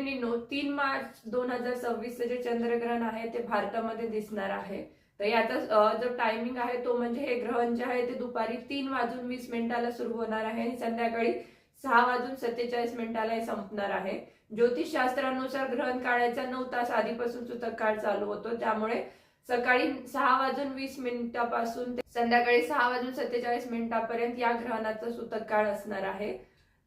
मैत्रिणींनो, 3 मार्च 2026 जे चंद्रग्रहण आहे ते भारतामध्ये दिसणार आहे. तर याचा जो टायमिंग आहे तो म्हणजे हे ग्रहण जे आहे ते दुपारी 3:20 सुरू होणार आहे आणि संध्याकाळी 6:47 हे संपणार आहे. ज्योतिषशास्त्रानुसार ग्रहण काळाचा 9 तास आधीपासून सूतक काळ चालू होतो. त्यामुळे सकाळी 6:20 पासून ते संध्याकाळी 6:47 पर्यंत या ग्रहणाचा सूतक काळ असणार आहे.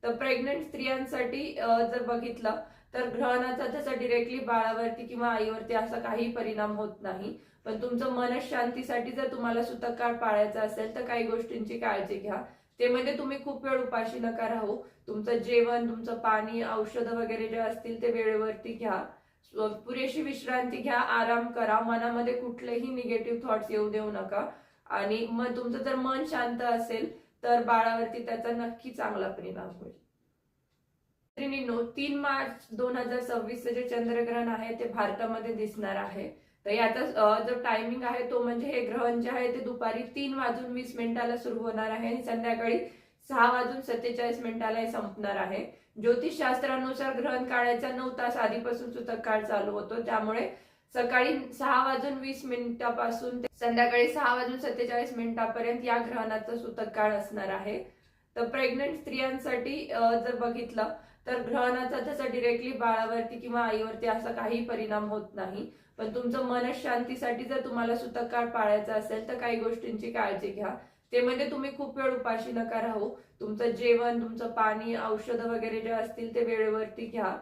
तर प्रेग्नंट स्त्रियांसाठी जर बघितलं तर ग्रहणाचा जसा डिरेक्टली बाळावरती किंवा आईवरती असा काही परिणाम होत नाही. पण तुमचं मनशांतीसाठी जर तुम्हाला सूतक काळ पाळायचा असेल तर काही गोष्टींची काळजी घ्या. ते म्हणजे तुम्ही खूप वेळ उपाशी नका राहू. तुमचं जेवण, तुमचं पाणी, औषधं वगैरे जे असतील ते वेळेवरती घ्या. पुरेशी विश्रांती घ्या, आराम करा. मनामध्ये कुठलेही निगेटिव्ह थॉट्स येऊ देऊ नका. आणि मग तुमचं जर मन शांत असेल तर बाळावरती त्याचा नक्की चांगला परिणाम होईल. मैत्रिणींनो, 3 मार्च 2026 जे चंद्रग्रहण आहे ते भारतामध्ये दिसणार आहे. तर याचा जो टायमिंग आहे तो म्हणजे हे ग्रहण जे आहे ते दुपारी 3:20 सुरू होणार आहे आणि संध्याकाळी 6:47 हे संपणार आहे. ज्योतिषशास्त्रानुसार ग्रहण काळाचा 9 तास आधीपासून सूतक काळ चालू होतो. त्यामुळे सकाळी 6:20 पासून ते संध्याकाळी 6:47 पर्यंत या ग्रहणाचा सूतक काळ असणार आहे. तर प्रेग्नंट स्त्रियांसाठी जर बघितलं तर ग्रहणाचा जसा डिरेक्टली बाळावरती किंवा आईवरती असा काही परिणाम होत नाही. पण तुमचं मनशांतीसाठी जर तुम्हाला सूतक काळ पाळायचा असेल तर काही गोष्टींची काळजी घ्या. ते म्हणजे तुम्ही खूप वेळ उपाशी नका राहू. तुमचं जेवण, तुमचं पाणी, औषधं वगैरे जे असतील ते वेळेवरती घ्या.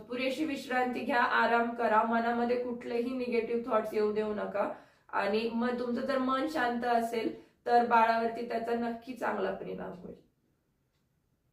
पुरेशी विश्रांती घ्या, आराम करा. मनामध्ये कुठलेही निगेटिव्ह थॉट्स येऊ देऊ नका. आणि मग तुमचं जर मन शांत असेल तर बाळावरती त्याचा नक्की चांगला परिणाम होईल.